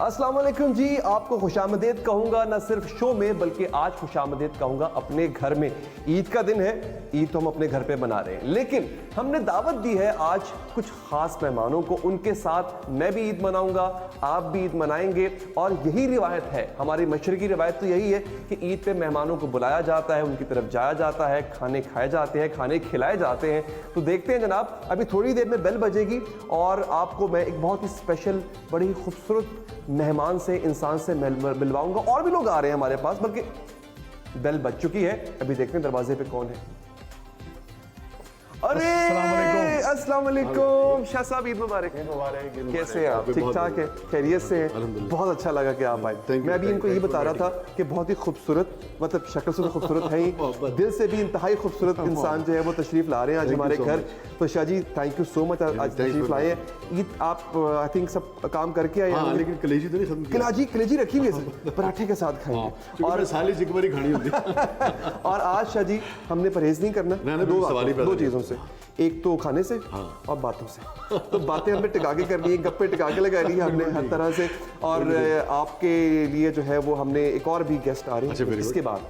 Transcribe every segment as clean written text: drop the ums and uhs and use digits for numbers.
अस्सलाम वालेकुम जी, आपको खुशामदीद कहूँगा न सिर्फ शो में बल्कि आज खुशामदीद कहूँगा अपने घर में। ईद का दिन है, ईद तो हम अपने घर पे मना रहे हैं, लेकिन हमने दावत दी है आज कुछ खास मेहमानों को, उनके साथ मैं भी ईद मनाऊंगा, आप भी ईद मनाएंगे। और यही रिवायत है, हमारी मशरकी रिवायत तो यही है कि ईद पे मेहमानों को बुलाया जाता है, उनकी तरफ जाया जाता है, खाने खाए जाते हैं, खाने खिलाए जाते हैं। तो देखते हैं जनाब, अभी थोड़ी देर में बेल बजेगी और आपको मैं एक बहुत ही स्पेशल, बड़ी ही खूबसूरत मेहमान से, इंसान से मिलवाऊंगा। और भी लोग आ रहे हैं हमारे पास, बल्कि बेल बज चुकी है। अभी देखते हैं दरवाजे पे कौन है। अरे अस्सलाम वालेकुम शाह साहब, ईद मुबारक। कैसे हैं आप? ठीक ठाक है, खैरियत से हैं? बहुत अच्छा लगा कि आप आए। मैं अभी इनको ये बता रहा था कि बहुत ही खूबसूरत, मतलब शक्ल से तो खूबसूरत है ही, दिल से भी इंतहाई खूबसूरत इंसान जो है वो तशरीफ ला रहे हैं आज हमारे घर। तो Shah ji thank you so much, आज तशरीफ लाए हैं। ईद आप आई थिंक सब काम करके आए हैं, लेकिन कलेजी तो नहीं खत्म की। कलेजी रखी हुई है, पराठे के साथ खाएंगे और साली जिगमरी खानी होती है। और आज शाह जी हमने परहेज नहीं करना, दो चीज़ों से, एक तो खाने से और बातों से। तो बातें हमने टिका के करनी है, गप्पे टिका के लगा ली हमने हर तरह से। और आपके लिए जो है वो हमने एक और भी गेस्ट आ रहे हैं इसके बाद,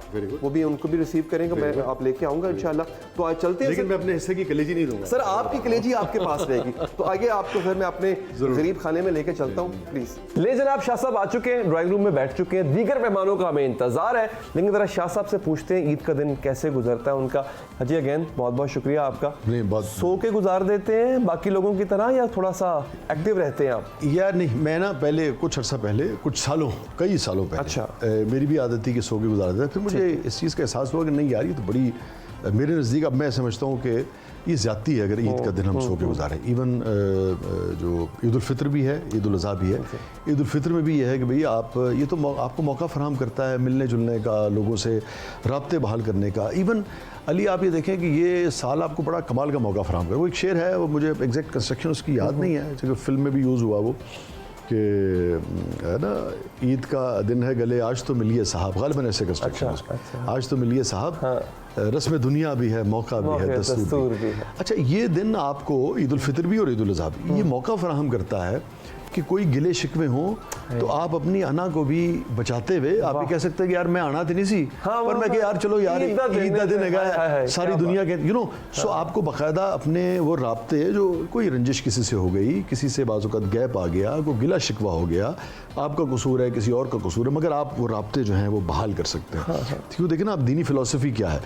वो भी उनको भी रिसीव करेंगे, मैं आप लेके आऊंगा इंशाल्लाह। तो आज चलते हैं, लेकिन मैं अपने हिस्से की कलेजी नहीं दूंगा सर, आपकी कलेजी आपके पास रहेगी। तो आगे आपको फिर मैं अपने गरीब खाने में लेके चलता हूँ, प्लीज। ले जनाब, शाह साहब आ चुके हैं, ड्राइंग रूम में बैठ चुके हैं, दीगर मेहमानों का हमें इंतजार है। लेकिन जरा शाह साहब से पूछते हैं ईद का दिन कैसे गुजरता है उनका। हाजी अगेन बहुत बहुत शुक्रिया आपका। सो के गुजार देते हैं बाकी लोगों की तरह या थोड़ा सा एक्टिव रहते हैं आप? यार नहीं, मैं ना पहले कुछ अर्सा पहले, कुछ सालों, कई सालों पहले, अच्छा, मेरी भी आदत थी कि सो के गुजार देता। फिर मुझे इस चीज़ का एहसास हुआ कि नहीं यार, ये तो बड़ी, मेरे नज़दीक अब मैं समझता हूँ कि ये ज़्यादती है अगर ईद का दिन हम सो के गुजारें। इवन जो ईद उल फितर भी है, ईद उल अज़हा भी है। ईद उल फितर में भी ये है कि भई आप, ये तो आपको मौका फराहम करता है मिलने जुलने का, लोगों से राब्ते बहाल करने का। इवन अली आप ये देखें कि ये साल आपको बड़ा कमाल का मौका फराहम कर। वो एक शेर है, वो मुझे एग्जैक्ट कंस्ट्रक्शन उसकी याद नहीं है, जो फिल्म में भी यूज़ हुआ वो, कि है ना, ईद का दिन है गले आज तो मिलिए साहब, गालिबन ऐसे कंस्ट्रक्शन। अच्छा, आज तो मिलिए साहब, हाँ। रस्म दुनिया भी है, मौका भी है, दस्तूर भी है। अच्छा, ये दिन आपको ईद उल फितर भी और ईद उल अज़हा भी ये मौका फराहम करता है कि कोई गिले शिकवे हों तो आप अपनी अना को भी बचाते हुए आप भी कह सकते हैं कि यार मैं आना तो नहीं सी, हाँ, पर मैं कि यार चलो यार ईद का दिन है, सारी दुनिया के सो आपको बाकायदा अपने वो राब्ते, जो कोई रंजिश किसी से हो गई, किसी से बाज़-औक़ात गैप आ गया, कोई गिला शिकवा हो गया, आपका कसूर है, किसी और का कसूर है, मगर आप वो राब्ते जो हैं वो बहाल कर सकते हैं। क्यों देखें ना, आप दीनी फ़िलॉसफ़ी क्या है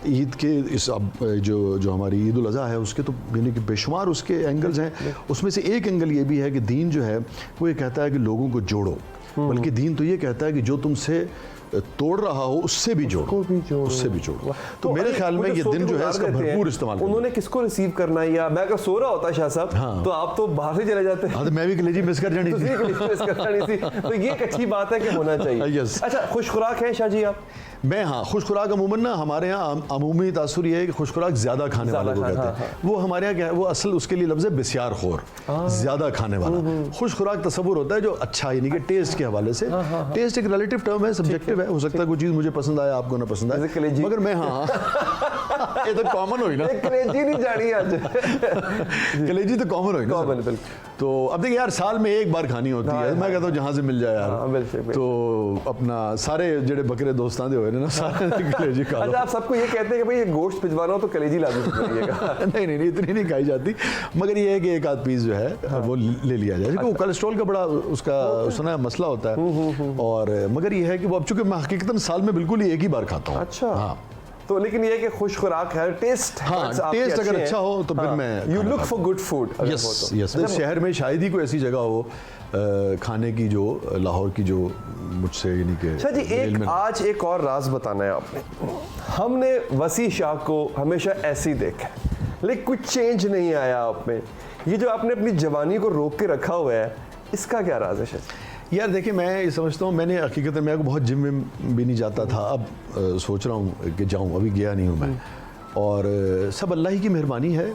ईद के, इस अब जो हमारी ईद उल अज़हा है उसके तो यानी कि बेशुमार उसके एंगल्स हैं। उसमें से एक एंगल ये भी है कि दीन जो है वो ये कहता है कि लोगों को जोड़ो, बल्कि दीन तो ये कहता है कि जो तुमसे तोड़ रहा हो उससे भी जोड़ो, उससे भी जोड़ो। तो मेरे ख्याल में ये दिन जो है इसका भरपूर इस्तेमाल। उन्होंने किसको रिसीव करना है, या मैं अगर सो रहा होता शाह साहब, हाँ, तो आप तो बाहर ही चले जाते हैं। हाँ, तो मैं भी कलेजी मिस कर जानी थी। तो ये एक अच्छी बात है कि होना चाहिए। अच्छा, खुश खुराक है शाह जी आप? मैं, हाँ, खुश खुराक अमूमन ना हमारे यहाँ अमूमी तासुर ये है कि खुश खुराक ज़्यादा खाने वाले को कहते हैं। वो हमारे यहाँ क्या है, वो असल उसके लिए लफ्ज़ है बिस्यार खोर, ज़्यादा खाने वाला। खुश खुराक तस्वुर होता है जो अच्छा, यानी कि टेस्ट के हवाले से। टेस्ट एक रिलेटिव टर्म है, सब्जेक्टिव है, हो सकता है कोई चीज़ मुझे पसंद आए, आपको ना पसंद आए, मगर मैं, हाँ ये तो कॉमन हुई ना, कलेजी नहीं जानी आज। कलेजी तो कॉमन हुई ना। तो अब देखिए यार, साल में एक बार खानी होती है, मैं कहता हूँ जहाँ से मिल जाए यार। तो अपना सारे जेड़े बकरे दोस्तां दे होए ना, सारे कलेजी खा लो। अच्छा, आप सबको ये कहते हैं कि भाई ये गोश्त भिजवाना हो तो कलेजी लाजमी करिएगा। नहीं, इतनी नहीं खाई जाती, मगर ये है कि एक आध पीस जो है वो ले लिया जाए, क्योंकि कोलेस्ट्रॉल का बड़ा उसका सुना मसला होता है। और मगर ये है कि वो अब चूंकि मैं हकीकतन साल में बिल्कुल ही एक ही बार खाता हूँ। अच्छा, हाँ, तो लेकिन ये है कि खुश खुराक है, टेस्ट, हाँ, टेस्ट अगर अच्छा हो तो फिर मैं, you look for good food. Yes, शहर में शायद ही कोई ऐसी जगह हो खाने की जो लाहौर की जो मुझसे यानी कि। अच्छा जी, आज एक और राज बताना है आपने। हमने वसी शाह को हमेशा ऐसे ही देखा, लेकिन कुछ चेंज नहीं आया आप में। ये जो आपने अपनी जवानी को रोक के रखा हुआ है, इसका क्या राज है शाह? यार देखिए, मैं ये समझता हूँ, मैंने हकीकत में बहुत जिम में भी नहीं जाता था, अब सोच रहा हूँ कि जाऊँ, अभी गया नहीं हूँ मैं। और सब अल्लाह ही की मेहरबानी है।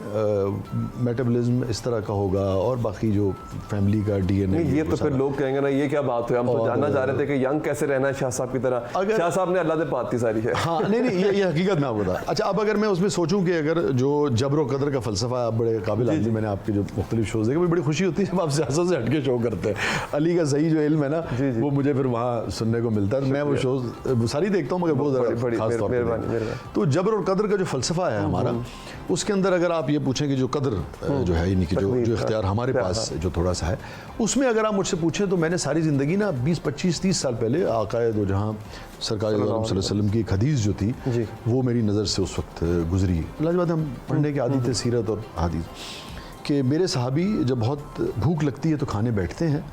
मेटाबॉलिज्म इस तरह का होगा और बाकी जो फैमिली का डीएनए, ये तो फिर लोग कहेंगे ना ये क्या बात है, हम तो जानना चाह रहे थे कि यंग कैसे रहना है शाह साहब की तरह। शाह साहब ने अल्लाह से पाती सारी है। हाँ नहीं ये हकीकत मैं आपको बता। अच्छा अब अगर मैं उसमें सोचूं कि अगर जो जबर व कदर का फलसफा, आप बड़े काबिल आदमी, मैंने आपके जो मुख्तलिफ शोज़ देखे, मुझे बड़ी खुशी होती है जब आप सियासत से हटके शो करते हैं। अली का सही जो इल्म है ना वो मुझे फिर वहाँ सुनने को मिलता है। मैं वो शोज़ सारी देखता हूँ मगर बहुत ज़्यादा खास तौर पर। तो जबर और कदर का जो फलसफा है हमारा, उसके अंदर अगर आप ये पूछें कि जो कदर जो है, यानी कि जो इख्तियार हमारे पास जो थोड़ा सा है, उसमें अगर आप मुझसे पूछें तो मैंने सारी ज़िंदगी ना 20, 25, 30 साल पहले आकाए दो जहाँ सरकार सल्लल्लाहु अलैहि वसल्लम की एक हदीस जो थी वो मेरी नज़र से उस वक्त गुजरी। लाजवाब, हम पढ़ने के आदी थे सीरत और हदीस कि मेरे सहाबी जब बहुत भूख लगती है तो खाने बैठते हैं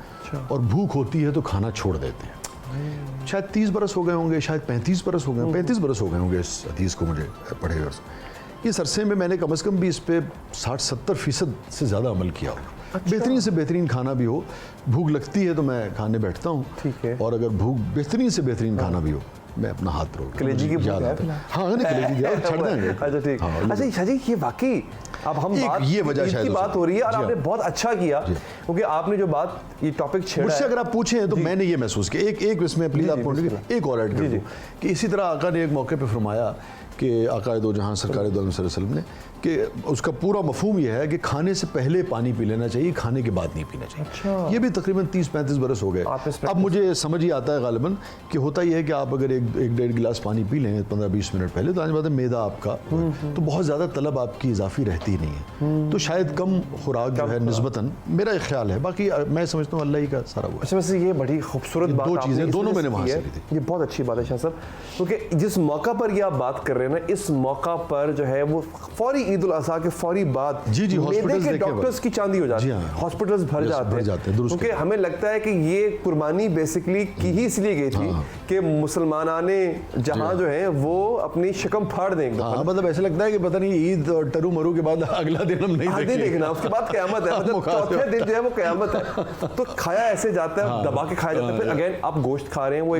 और भूख होती है तो खाना छोड़ देते हैं। शायद 30 बरस हो गए होंगे, शायद 35 बरस हो गए, 35 बरस हो गए होंगे इस हदीस को मुझे पढ़े हुए। इस अरसे में मैंने कम से कम भी इस पे 60-70% से ज़्यादा अमल किया हो। बेहतरीन से बेहतरीन खाना भी हो, भूख लगती है तो मैं खाने बैठता हूँ, ठीक है, और अगर भूख बेहतरीन से बेहतरीन खाना भी हो मैं अपना हाथ रोक कलेजी की याद आता है। हाँ नहीं कलेजी दिया छड़ देंगे। अच्छा ठीक। अच्छा शाह जी ये वाकई अब हम बात ये वजह शायद की बात हो रही है और आपने बहुत अच्छा किया क्योंकि आपने जो बात ये टॉपिक छेड़ा मुझसे अगर आप पूछें तो मैंने ये महसूस किया। एक इसमें प्लीज आप एक और ऐड कर दूं कि इसी तरह आका ने एक मौके पे फरमाया कि आका दो जहां सरकार दो अलैहि वसल्लम ने कि उसका पूरा मफहूम यह है कि खाने से पहले पानी पी लेना चाहिए, खाने के बाद नहीं पीना चाहिए। अच्छा। ये भी तकरीबन 30-35 बरस हो गए। अब मुझे समझ ही आता है गालिबन कि होता यह है कि आप अगर एक डेढ़ गिलास पानी पी लें 15-20 मिनट पहले तो आज बात है मैदा आपका तो बहुत ज़्यादा तलब आपकी इजाफी रहती नहीं है, तो शायद कम खुराक जो है निस्बतन, मेरा एक ख्याल है। बाकी मैं समझता हूँ अल्लाह ही का सारा हुआ। अच्छा वैसे ये बड़ी खूबसूरत बात, दो चीज़ें दोनों मैंने वहाँ से ली थी। ये बहुत अच्छी बात है शाह साहब क्योंकि जिस मौका पर ये आप बात कर रहे हैं ना, इस मौका पर जो है वो फौरी ईद उल अज़हा के फौरी बाद हॉस्पिटल्स के डॉक्टर्स की चांदी हो जाती है, हॉस्पिटल्स भर जाते हैं क्योंकि हमें लगता है कि ये कुर्बानी बेसिकली की ही इसलिए गई थी कि मुसलमानाने जहां जो है वो अपनी शिकम फाड़ दें। मतलब ऐसा लगता है कि पता नहीं ईद और टरू मरू के बाद अगला दिन हम नहीं देखना, उसके बाद क़यामत है, मतलब चौथे दिन जो है वो क़यामत है। तो खाया ऐसे जाता है, दबा के खाया जाता है। फिर अगेन आप गोश्त खा रहे हैं, वो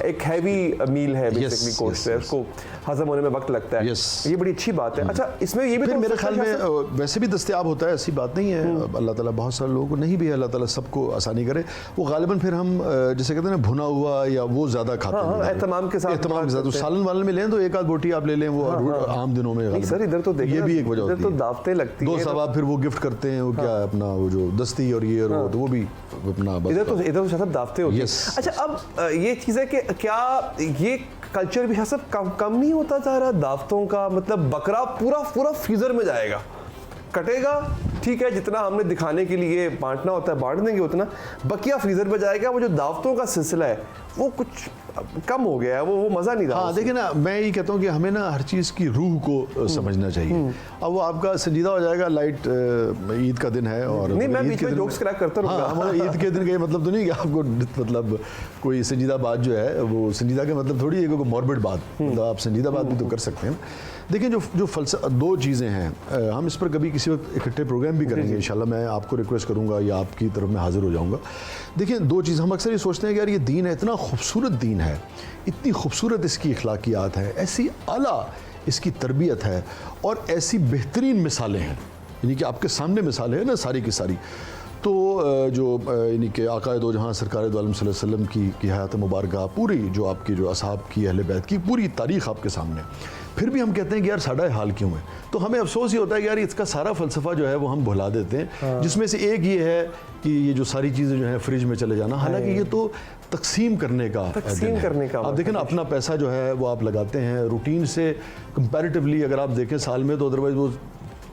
एक हैवी मील है बेसिकली, गोश्त है, उसको हजम होने में वक्त लगता है। ये बड़ी अच्छी बात है। अच्छा इसमें ये भी मेरे ख्याल में वैसे भी दस्तयाब होता है, ऐसी बात नहीं है। अल्लाह ताला बहुत सारे लोगों को नहीं भी है, अल्लाह ताला सबको आसानी करे। वो गालिबन फिर हम जैसे कहते हैं ना भुना हुआ या वो ज़्यादा खाते हैं एहतमाम के साथ। सालन वालन में लें तो एक आध बोटी आप ले लें, वो आम दिनों में सर इधर तो देखिए ये भी एक वजह होती है, तो दावतें लगती है, दोस्त साहब फिर वो गिफ्ट करते हैं, वो क्या अपना वो जो दस्ती और ये और वो भी अपना इधर तो सब दावतें होती हैं। अच्छा अब ये चीज़ है कि क्या ये कल्चर भी सब कम नहीं होता जा रहा दावतों का? मतलब बकरा पूरा फ्रीजर में जाएगा, कटेगा, ठीक है, जितना हमने दिखाने के लिए बांटना होता है बांट देंगे, उतना बकिया फ्रीजर में जाएगा। वो जो दावतों का सिलसिला है वो कुछ कम हो गया है, वो मज़ा नहीं रहा। हाँ देखिए ना, मैं ये कहता हूँ कि हमें ना हर चीज़ की रूह को समझना चाहिए। अब वो आपका संजीदा हो जाएगा, लाइट ईद का दिन है और नहीं मैं बीच में जोक्स क्रैक करता रहूँगा। ईद के दिन का मतलब तो नहीं कि आपको मतलब कोई संजीदा बात जो है वो संजीदा का मतलब थोड़ी है कोई मॉर्बिड बात, मतलब आप संजीदा बात भी तो कर सकते हैं। देखिए जो फलसफा, दो चीज़ें हैं, हम इस पर कभी किसी वक्त इकट्ठे प्रोग्राम भी करेंगे इंशाल्लाह। मैं आपको रिक्वेस्ट करूँगा या आपकी तरफ में हाजिर हो जाऊँगा। देखिए दो चीज़, हम अक्सर ये सोचते हैं कि यार ये दीन है, इतना खूबसूरत दीन है, इतनी खूबसूरत इसकी अखलाकियात है, ऐसी आला इसकी तरबियत है और ऐसी बेहतरीन मिसालें हैं, यानी कि आपके सामने मिसालें हैं ना सारी की सारी। तो जो यानी कि आकाए दो जहाँ सरकार दो आलम सल्लल्लाहु अलैहि वसल्लम की हयात मुबारक, पूरी जो आपकी जो असहाब की अहले बैत की पूरी तारीख़ आपके सामने, फिर भी हम कहते हैं कि यार साड़ा हाल क्यों है। तो हमें अफसोस ही होता है कि यार इसका सारा फ़लसफ़ा जो है वो हम भुला देते हैं, जिसमें से एक ये है कि ये जो सारी चीज़ें जो हैं फ्रिज में चले जाना, हालांकि ये तो तकसीम करने का आप देखें ना, अपना पैसा जो है वो आप लगाते हैं रूटीन से कंपैरेटिवली, अगर आप देखें साल में तो अदरवाइज वो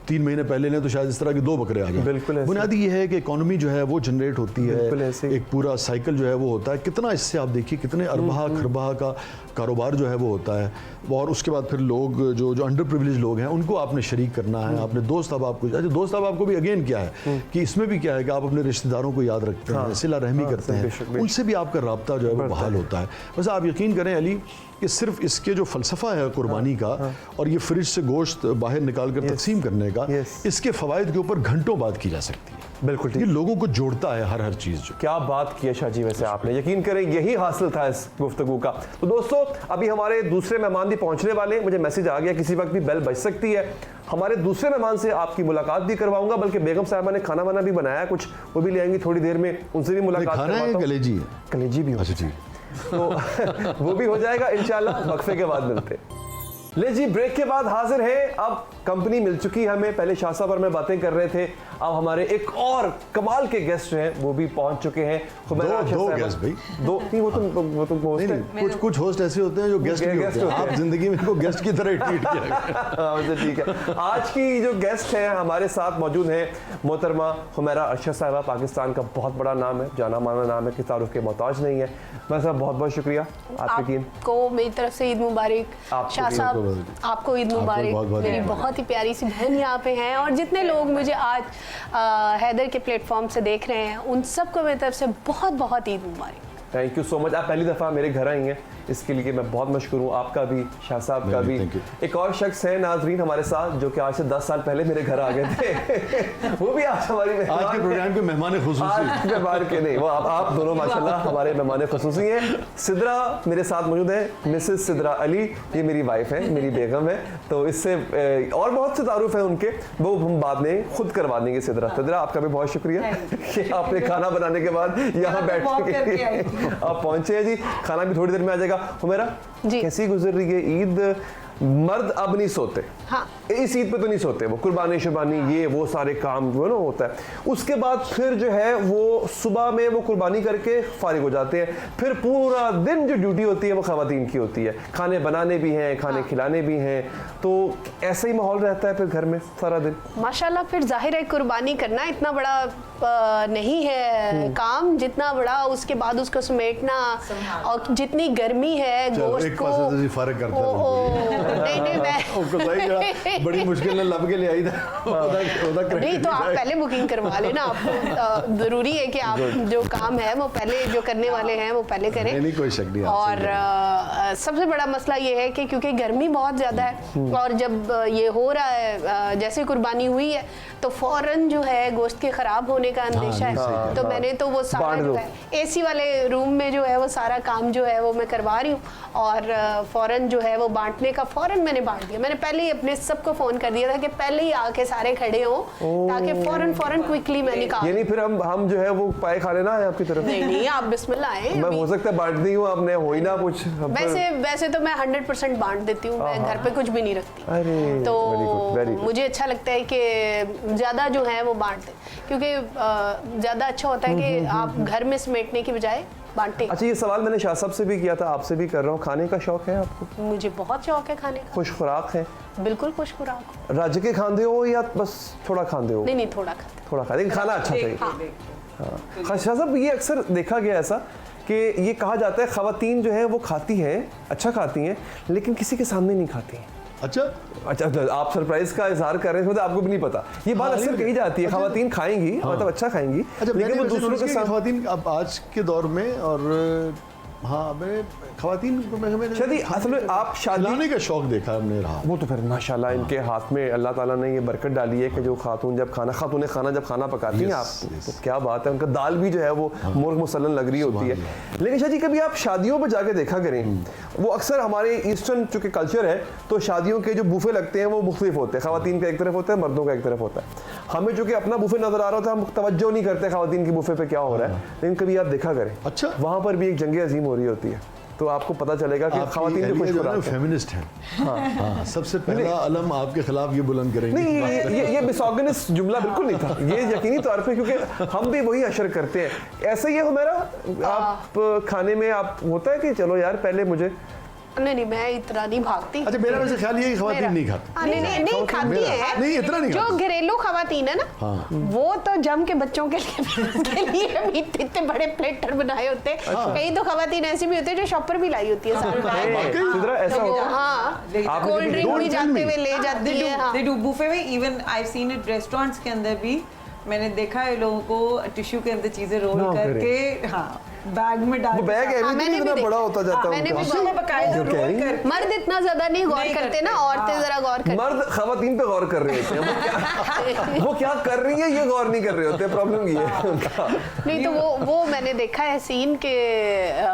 3 महीने पहले लें तो शायद इस तरह के 2 बकरे आ जाए। बिल्कुल बुनियादी ये है कि इकोनॉमी जो है वो जनरेट होती है, एक पूरा साइकिल जो है वो होता है। कितना इससे आप देखिए कितने अरबा खरबा का कारोबार जो है वो होता है, और उसके बाद फिर लोग जो अंडर प्रिविलेज लोग हैं उनको आपने शरीक करना है, आपने दोस्त अब आपको, अच्छा दोस्त अब आपको भी अगेन क्या है कि इसमें भी क्या है कि आप अपने रिश्तेदारों को याद रखते हैं, सिला रहमी करते हैं, उनसे भी आपका रब्ता जो है वो बहाल होता है। बस आप यकीन करें अली कि सिर्फ इसके जो फ़लसफ़ा है कुर्बानी का और ये फ्रिज से गोश्त बाहर निकाल कर तकसीम करने का, इसके फ़वाइद के ऊपर घंटों बात की जा सकती है। बिल्कुल ठीक। ये लोगों को जोड़ता है हर चीज जो। क्या बात की है शाह जी, वैसे आपने यकीन करें यही हासिल था इस गुफ्तगू का। तो दोस्तों अभी हमारे दूसरे मेहमान भी पहुंचने वाले हैं, मुझे मैसेज आ गया किसी वक्त भी बेल बज सकती है। हमारे दूसरे मेहमान से आपकी मुलाकात भी करवाऊंगा, बल्कि बेगम साहिबा ने खाना वाना भी बनाया कुछ, वो भी ले आएंगी थोड़ी देर में, उनसे भी मुलाकात खाना है करवाता हूं। कलेजी है? कलेजी भी हो, अच्छा ठीक। तो वो भी हो जाएगा इंशाल्लाह, वक्फे के बाद मिलते हैं। ले जी, ब्रेक के बाद हाजिर है। अब कंपनी मिल चुकी है हमें, पहले शाह साहब और मैं बातें कर रहे थे, अब हमारे एक और कमाल के गेस्ट जो हैं वो भी पहुंच चुके हैं। दो गेस्ट भाई, दो नहीं, वो तो होस्ट है। कुछ होस्ट ऐसे होते हैं जो गेस्ट भी होते हैं। आप जिंदगी में इनको गेस्ट की तरह ट्रीट किया गया। हाँ, ठीक है। आज की जो गेस्ट हैं हमारे साथ मौजूद हैं मोहतरमा हुमैरा अरशद साहिबा। पाकिस्तान का बहुत बड़ा नाम है, जाना माना नाम है, किसी तारुफ के मोहताज नहीं है। मैं साहब बहुत बहुत शुक्रिया आपकी आपको मेरी तरफ से ईद मुबारक। शाह साहब आपको ईद मुबारक। मेरी बहुत ही प्यारी सी बहन यहाँ पे हैं, और जितने लोग मुझे आज हैदर के प्लेटफॉर्म से देख रहे हैं उन सबको मेरी तरफ से बहुत बहुत ईद मुबारक। Thank you so much. आप पहली दफ़ा मेरे घर आई हैं, इसके लिए मैं बहुत मशहूर हूँ, आपका भी, शाह साहब का भी। एक और शख्स है नाजरीन हमारे साथ जो कि आज से 10 साल पहले मेरे घर आ गए थे वो भी आज हमारी आज के प्रोग्राम के मेहमान खुसूसी। मेहमान के नहीं, वो आप दोनों माशाल्लाह हमारे मेहमान खुसूसी हैं। सिद्रा मेरे साथ मौजूद है, मिसेस सिद्रा अली, ये मेरी वाइफ है, मेरी बेगम है। तो इससे और बहुत से तारुफ है उनके, वो हम बाद में खुद करवा देंगे। सिद्रा आपका भी बहुत शुक्रिया कि आपने खाना बनाने के बाद यहाँ बैठ के आप पहुंचे हैं जी। खाना भी थोड़ी देर में आ जाएगा। हुमैरा कैसी गुजर रही है ईद? मर्द अब नहीं सोते, हाँ। इस ईद पे तो नहीं सोते, वो कुर्बानी शुबानी ये वो सारे काम वो ना होता है। उसके बाद फिर जो है वो सुबह में वो कुर्बानी करके फारिग हो जाते हैं, फिर पूरा दिन जो ड्यूटी होती है वो खवातीन की होती है, खाने बनाने भी हैं, खाने खिलाने भी हैं। तो ऐसा ही माहौल रहता है फिर घर में सारा दिन। माशाल्लाह, फिर जाहिर है कुर्बानी करना इतना बड़ा नहीं है काम, जितना बड़ा उसके बाद उसको समेटना, और जितनी गर्मी है गोश्त को। नहीं मैं बड़ी मुश्किल में लब के ले आई था। नहीं तो आप पहले बुकिंग करवा लेना। आपको जरूरी है कि आप जो काम है वो पहले, जो करने वाले हैं वो पहले करें। नहीं कोई शक नहीं। और सबसे बड़ा मसला ये है कि क्योंकि गर्मी बहुत ज़्यादा है, और जब ये हो रहा है, जैसे कुर्बानी हुई है तो फौरन जो है गोश्त के ख़राब होने का अंदेशा है। तो मैंने तो वो सारा जो है एसी वाले रूम में जो है वो सारा काम जो है वो मैं करवा रही हूँ, और फौरन जो है वो बांटने का फौरन मैंने बांट दिया। मैंने पहले ही अपने सबको फोन कर दिया था कि पहले ही आके सारे खड़े हों, ताकि फौरन क्विकली मैं निकाल। यानी फिर हम जो है वो पाए खा लेना है आपकी तरफ? नहीं आप बिस्मिल्लाह आए। मैं हो सकता है बांट दी हूँ, आपने हो ही ना कुछ। वैसे तो मैं 100% बांट देती हूँ, मैं घर पे कुछ भी नहीं रखती। अरे तो मुझे अच्छा लगता है कि ज्यादा जो है वो बांट दें, क्योंकि ज्यादा अच्छा होता है कि आप घर में समेटने की बजाय बांटे। अच्छा, ये सवाल मैंने शाह साहब से भी किया था, आपसे भी कर रहा हूँ। खाने का शौक है आपको? मुझे बहुत शौक है खाने का। खुश खुराक है? बिल्कुल खुश खुराक। राज्य के खाते हो या बस थोड़ा खाते हो? नहीं थोड़ा खाते। थोड़ा खाते, खाना अच्छा चाहिए। हाँ शाह साहब, ये अक्सर देखा गया ऐसा कि ये कहा जाता है खवातीन जो है वो खाती हैं, अच्छा खाती हैं, लेकिन किसी के सामने नहीं खाती हैं। अच्छा, आप सरप्राइज का इजहार कर रहे हैं, आपको भी नहीं पता। ये बात अक्सर कही जाती है, खवातीन खाएंगी, मतलब अच्छा खाएंगी, लेकिन वो दूसरों के साथ। खवातीन अब आज के दौर में, और हाँ मैं खवातीन शादी असल में आप शादी का शौक देखा हमने रहा। वो तो फिर माशाल्लाह इनके हाथ में अल्लाह ताला ने ये बरकत डाली है कि जो खातून जब खाना जब खाना पकाती हैं आप, तो क्या बात है, उनका दाल भी जो है वो मुर्ग मुसल्लन लग रही होती है। लेकिन शादी कभी आप शादियों पर जाके देखा करें, वो अक्सर हमारे ईस्टर्न चूंकि कल्चर है, तो शादियों के जो बूफे लगते हैं वो मुख्तलिफ होते हैं। खवातीन का एक तरफ होता है, मर्दों का एक तरफ होता है। हमें चूंकि अपना बूफे नजर आ रहा होता है, हम तवज्जो नहीं करते खवातीन के बूफे पे क्या हो रहा है, लेकिन कभी आप देखा करें, अच्छा वहां पर भी एक जंग अजीम हो रही होती है, तो आपको पता चलेगा कि खवातीन भी खुश खुराक फेमिनिस्ट हैं। हाँ, सबसे पहला अलम आपके खिलाफ ये बुलंद करेंगे। नहीं, ये मिसोगिनिस्ट जुमला बिल्कुल नहीं था, ये यकीनी तौर पे, क्योंकि हम भी वही अशर करते हैं। ऐसा ही है हमारा, आप खाने में आप होता है कि चलो यार पहले मुझे नहीं मैं इतना नहीं भागती। अच्छा, मेरा वैसे ख्याल ये है कि खवातीन नहीं खाती। नहीं खाती है, नहीं इतना नहीं जो घरेलू खवातीन है ना, वो तो जम के बच्चों के लिए भी इतने बड़े प्लेटर बनाए होते हैं। कई तो खवातीन ऐसी भी होती है जो शॉपर भी लाई होती है ऐसा होता है। हाँ, कोल्ड ड्रिंक भी जाते हुए ले जाती है। दे डू बुफे में, even I have seen it restaurants के अंदर भी मैंने देखा है लोगों को टिश्यू के अंदर चीजें रोल करके। हाँ, बैग में डाल वो बैग हाँ, एवरी मैंने भी इतना देखा। बड़ा होता जाता हाँ, है मैंने उनका। भी उसमें बकायदा जो कह रोल रही हैं। करके मर्द इतना ज्यादा नहीं गौर नहीं करते ना, करते, औरतें हाँ। जरा गौर करती मर्द खवातीन पे गौर कर रहे होते हैं, वो क्या कर रही है ये गौर नहीं कर रहे होते, प्रॉब्लम ये है उनका। नहीं तो वो मैंने देखा है सीन के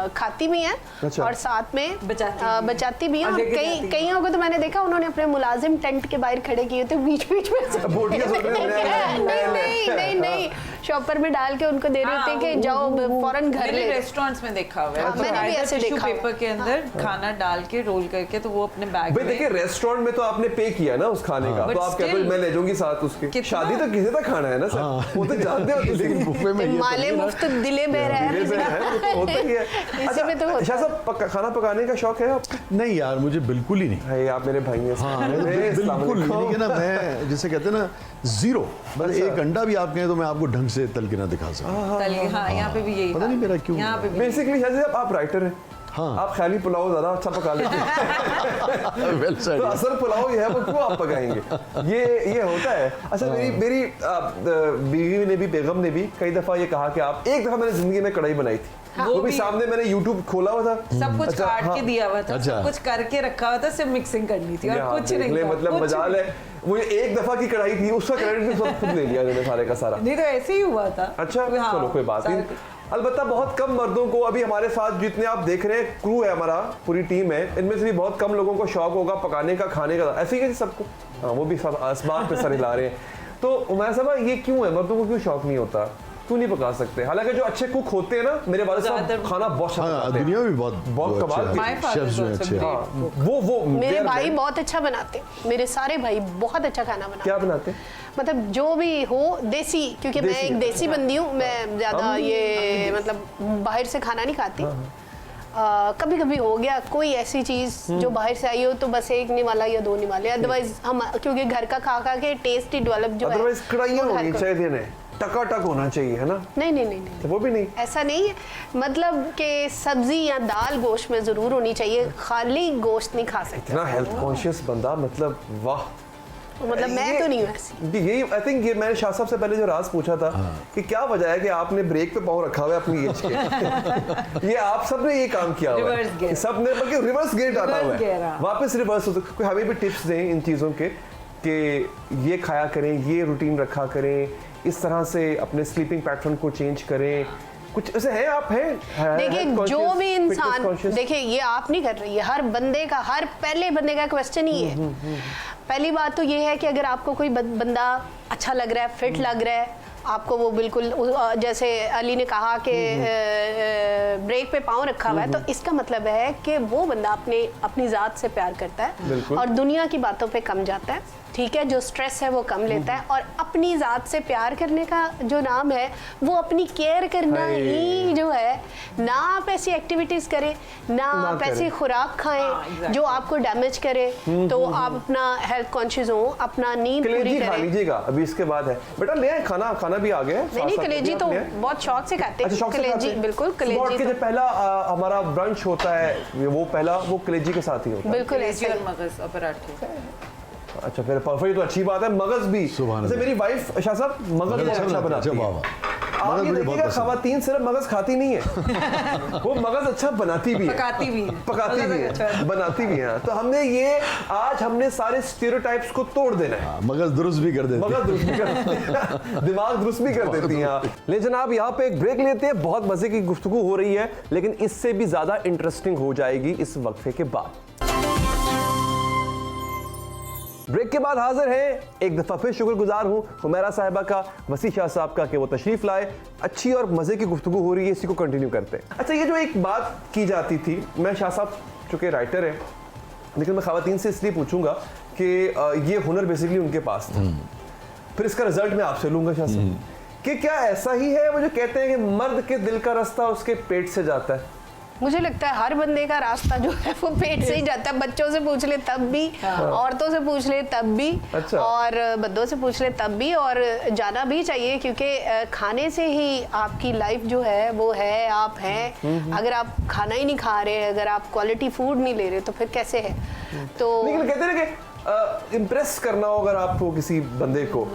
खाती भी हैं अच्छा। और साथ में बचाती भी बचाती भी हैं। हैं, और और लेके कई जाती हैं। कईयों को तो मैंने देखा उन्होंने अपने मुलाजिम टेंट के बाहर खड़े किए थे, बीच बीच में से बोटियां सुन रहे हैं, नहीं शॉपर में डाल के उनको दे रहे थे कि जाओ फौरन घर मैंने ले। रेस्टोरेंट्स में देखा हुआ है। हाँ, मैंने भी ऐसे टिश्यू देखा हुआ है। पेपर के अंदर खाना डाल के रोल करके तो वो अपने बैग भाई में देखिए रेस्टोरेंट में तो आपने पे किया ना उस खाने का, But तो आप कहते हो still- मैं ले जाऊंगी साथ उसके। कितना- शादी तो किसी का खाना है ना सर, वो तो जानते हो। लेकिन बुफे में ये तो माले नहीं ना। मुफ्त दिले बह रहा धीरे से है, वो तो होता ही है। इसी में तो होता शाह साहब खाना पकाने का शौक है आपको? नहीं यार, मुझे बिल्कुल ही नहीं। भाई आप मेरे भाई हैं। हाँ, मेरे अस्सलाम बिल्कुल वालेकुम। नहीं, कि ना मैं जिसे कहते हैं ना जीरो, बस अच्छा। एक अंडा भी आप कहें तो मैं आपको ढंग से तल के ना दिखा सकता। हाँ, यहाँ पे भी यही पता था। नहीं मेरा क्यों। यहाँ पे भी बेसिकली शाह साहब आप राइटर हैं, हाँ। आप ख्याली पुलाव ज्यादा अच्छा पका लेते हैं। वेल तो सेड। असल पुलाव ये है वो क्यों आप पकाएंगे, ये होता है। अच्छा मेरी बीवी ने भी, बेगम ने भी कई दफा ये कहा कि आप, एक दफा मैंने जिंदगी में कढ़ाई बनाई थी, वो भी सामने मैंने YouTube खोला हुआ था, सब कुछ अच्छा, काट हाँ। के दिया हुआ था, अच्छा। सब कुछ करके रखा हुआ था, सिर्फ मिक्सिंग करनी थी और यहाँ कुछ देख नहीं ले, था, मतलब कुछ मजाल नहीं। है, वो ये एक दफा की कढ़ाई थी, उसका क्रेडिट भी सब खुद ले लिया इन्होंने सारे का सारा। नहीं तो ऐसे ही हुआ था। अच्छा हाँ, चलो कोई बात नहीं। सारा- अलबत्ता बहुत कम मर्दों को, अभी हमारे साथ जितने आप देख रहे हैं क्रू है हमारा, पूरी टीम है, इनमें से भी बहुत कम लोगों को शौक होगा पकाने का, खाने का, ऐसे ही है सबको। हाँ वो भी सब असबाब पे सर हिला रहे हैं। तो उमैर साहब ये क्यों है, मर्दों को क्यों शौक नहीं होता, क्यों नहीं पका सकते? हालांकि जो अच्छे कुक होते हैं ना, मेरे वाले साहब ज्यादातर- खाना बहुत अच्छा हाँ, पकाते हैं। दुनिया में भी बहुत बहुत कमाल अच्छे के- My father शेफ्स जो हैं was अच्छे। a हाँ। great वो मेरे they are भाई best। बहुत अच्छा बनाते हैं, मेरे सारे भाई बहुत अच्छा खाना बनाते क्या हैं। बनाते हैं? मतलब जो भी हो देसी, क्योंकि मैं देसी, एक देसी बंदी हूँ, मैं ज्यादा ये मतलब बाहर से खाना नहीं खाती। कभी कभी हो गया कोई ऐसी चीज जो बाहर से आई हो तो बस एक निवाला या दो निवाले, अदरवाइज हम क्योंकि घर का खा खा के टेस्ट ही डेवलप जो है अदरवाइज कढ़ाइयाँ वो हर होनी कोई- चाहिए, देने टकाटक होना चाहिए, है ना? नहीं नहीं नहीं नहीं तो वो भी नहीं। ऐसा नहीं है, मतलब कि सब्जी या दाल गोश्त में जरूर होनी चाहिए, खाली गोश्त नहीं खा सकते। इतना हेल्थ कॉन्शियस बंदा, मतलब वाह। मतलब मैं ये- तो नहीं हूँ ऐसी। यही आई थिंक, ये मैंने शाह साहब से पहले जो राज पूछा था कि क्या वजह है कि आपने ब्रेक पे पाँव रखा हुआ है अपनी एज के। ये आप सब ने ये काम किया हुआ Reverse gear। है, सब ने, बल्कि रिवर्स गेट आता हुआ Reverse gear, है, हाँ। वापस रिवर्स होता है। कोई हमें भी टिप्स दें इन चीज़ों के कि ये खाया करें, ये रूटीन रखा करें, इस तरह से अपने स्लीपिंग पैटर्न को चेंज करें, कुछ ऐसे हैं आप हैं? देखिए जो भी इंसान, देखिए ये आप नहीं कर रही है, हर बंदे का, हर पहले बंदे का क्वेश्चन ही है। पहली बात तो ये है कि अगर आपको कोई बंदा अच्छा लग रहा है, फिट लग रहा है, आपको वो बिल्कुल जैसे अली ने कहा कि ब्रेक पे पाँव रखा हुआ है, तो इसका मतलब है कि वो बंदा अपनी ज़ात से प्यार करता है और दुनिया की बातों पे कम जाता है, ठीक है, जो स्ट्रेस है वो कम लेता है, और अपनी ज़ात से प्यार करने का जो नाम है वो अपनी केयर करना ही जो है। ना आप ऐसी एक्टिविटीज़ करें, ना आप ऐसी खुराक खाएं जो आपको डैमेज करे, तो आप अपना हेल्थ कॉन्शियस हो, अपना नींद पूरी कलेजी खा करें। लीजिएगा, अभी इसके बाद है बेटा, ले आए खाना, खाना भी आ गया है। नहीं साथ-साथ कलेजी भी तो आप ले आए। बहुत शौक से खाते अच्छा हैं, शौक से खाते कलेजी हैं? बिल्कुल, सुबह उठ के कलेजी जो पहला हमारा ब्रंच होता है वो पहला वो कलेजी के साथ ही होता है। बिल्कुल कलेजी ऐसे और मगज और पराठे। अच्छा फिर परफेक्ट, तो अच्छी बात है। मगज भी, सुभान जैसे अल्लाह। मेरी वाइफ शाह साहब मगज बहुत अच्छा बनाती है। आप ये देखिएगा खवातीन सिर्फ मगज खाती नहीं है, वो मगज अच्छा बनाती भी है, पकाती भी है, पकाती भी है, बनाती भी है। तो हमने ये आज हमने सारे स्टीरियोटाइप्स को तोड़ देना है। मगज दुरुस्त भी कर देते मगज दुरुस्त भी कर देती हैं, दिमाग दुरुस्त भी कर देती हैं। ले जनाब यहाँ पे एक ब्रेक लेते हैं, बहुत मजे की गुफ्तगू हो रही है, लेकिन इससे भी ज्यादा इंटरेस्टिंग हो जाएगी इस वक्फे के बाद। ब्रेक के बाद हाजिर हैं, एक दफा फिर शुक्रगुजार हूं हुमैरा साहिबा का, वसी शाह साहब का कि वो तशरीफ लाए। अच्छी और मजे की गुफ्तगू हो रही है, इसी को कंटिन्यू करते हैं। अच्छा ये जो एक बात की जाती थी, मैं शाह साहब चूंकि राइटर है, लेकिन मैं खवातीन से इसलिए पूछूंगा कि ये हुनर बेसिकली उनके पास था, फिर इसका रिजल्ट मैं आपसे लूंगा शाह साहब कि क्या ऐसा ही है वो जो कहते हैं कि मर्द के दिल का रास्ता उसके पेट से जाता है? मुझे लगता है हर बंदे का रास्ता जो है वो पेट से ही जाता है। बच्चों से पूछ ले तब भी, औरतों से पूछ ले तब भी, अच्छा। और बंदों से पूछ ले तब भी, और जाना भी चाहिए, क्योंकि खाने से ही आपकी लाइफ जो है वो है, आप हैं। अगर आप खाना ही नहीं खा रहे, अगर आप क्वालिटी फूड नहीं ले रहे, तो फिर कैसे है? तो लेकिन कहते हैं कि इम्प्रेस करना हो अगर आपको किसी बंदे को,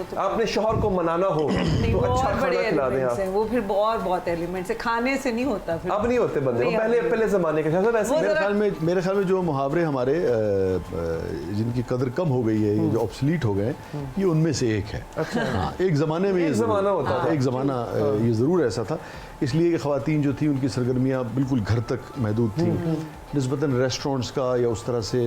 तो अपने शौहर को मनाना हो नहीं, तो वो अच्छा और बड़े खाना खिला दें एलिमेंट्स आप। हैं, वो फिर और बहुत एलिमेंट्स है, खाने से नहीं होता फिर। अब नहीं होते बंदे, वो नहीं, पहले अब नहीं। पहले जमाने के शायद ऐसे वो मेरे ख्याल में जो मुहावरे हमारे जिनकी कदर कम हो गई है, ये जो ऑब्सलीट हो गए, ये उनमें से एक है। हाँ, एक ज़माने में एक ज़माना होता था। एक ज़माना ये ज़रूर ऐसा था, इसलिए कि ख़वातीन जो थी उनकी सरगर्मियाँ बिल्कुल घर तक महदूद थी, निस्बतन रेस्टोरेंट्स का या उस तरह से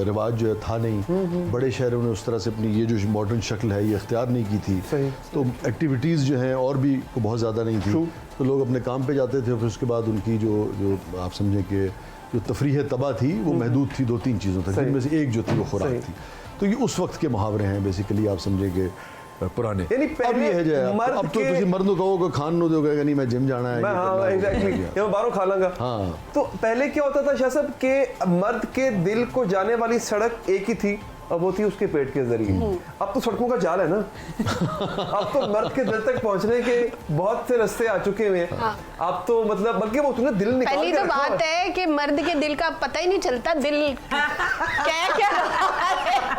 रिवाज जो है था नहीं। बड़े शहरों ने उस तरह से अपनी ये जो मॉडर्न शक्ल है ये इख्तियार नहीं की थी, तो एक्टिविटीज़ जो हैं और भी बहुत ज़्यादा नहीं थी, तो लोग अपने काम पे जाते थे, फिर उसके बाद उनकी जो आप समझें कि जो तफरीह तबा थी वो महदूद थी 2-3 चीज़ों तक, जिनमें से एक जो थी वो खुराक थी। तो ये उस वक्त के मुहावरे हैं बेसिकली, आप समझें कि पुराने। यानी अब पहले ये है जो है, मर्द अब तो के- तुम मर्द को कहो कि खान नो दोगे नहीं, मैं जिम जाना है, मैं ये हाँ करना है, एग्जैक्टली, ये मैं बाहरों खा लूंगा। हाँ। तो पहले क्या होता था शाह साहब के मर्द के दिल को जाने वाली सड़क एक ही थी, अब वो थी उसके पेट के जरिए। अब तो सड़कों का जाल है ना। अब तो मर्द के दिल तक पहुंचने के बहुत से रास्ते आ चुके हुए हैं। हाँ। अब तो मतलब बल्कि वो तुमने दिल निकाल पहली के तो रखा बात है। है कि मर्द के दिल का पता ही नहीं चलता, दिल क्या क्या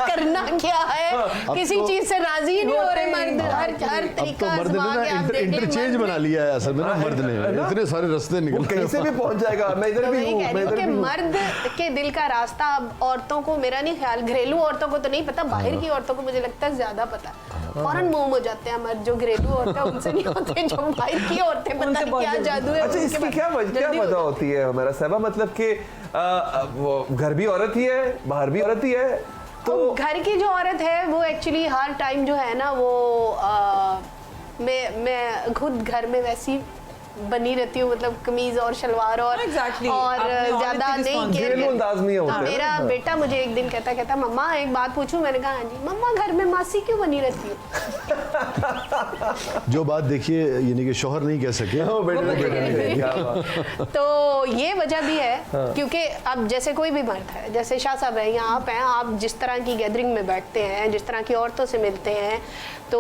करना क्या है, किसी तो- चीज से राजी ही नहीं हो रहे मर्द, हर अब तो तरीका मर्द ने आजमा ना के आप देख लें, इंटरचेंज मर्द बना लिया है असल में ना, मर्द ने है ना? इतने सारे रास्ते वो निकल कहीं से भी पहुंच जाएगा, मैं इधर तो भी वही हूँ, कह मैं रही हूँ इधर कि भी हूँ। मर्द के दिल का रास्ता अब औरतों को, मेरा नहीं ख्याल, घरेलू औरतों को तो नहीं पता, बाहर की औरतों को मुझे लगता है ज्यादा पता है। फौरन मोम हो जाते हैं मर्द, जो घरेलू औरतें हैं, उनसे नहीं होते, जो बाहर की औरतें पता उनसे नहीं बहुत क्या जल्दी। जादू है अच्छा, उनके इसकी पास, क्या जल्दी हो वजह जाते होती है हमारा साहबा, मतलब कि वो घर भी औरत ही है, बाहर भी औरत ही है, तो तो घर की जो औरत है वो एक्चुअली हर टाइम जो है ना वो मैं खुद घर में वैसी बनी रहती हूँ, मतलब कमीज और शलवार और Exactly. और आपने औरत ज्यादा की नहीं responsibility। घरेलू अंदाज में ये होता है मेरा ना। बेटा मुझे एक दिन कहता मम्मा एक बात पूछूं, मैंने कहा हाँ जी। मम्मा घर में मासी क्यों बनी रहती हो? जो बात देखिए यानी कि शौहर नहीं कह सके, वो बेटे ने बेटे ने क्या बात। तो ये वजह भी है क्योंकि अब जैसे कोई भी मर्द है, जैसे शाह साहब है या आप हैं, आप जिस तरह की गैदरिंग में बैठते हैं, जिस तरह की औरतों से मिलते हैं, तो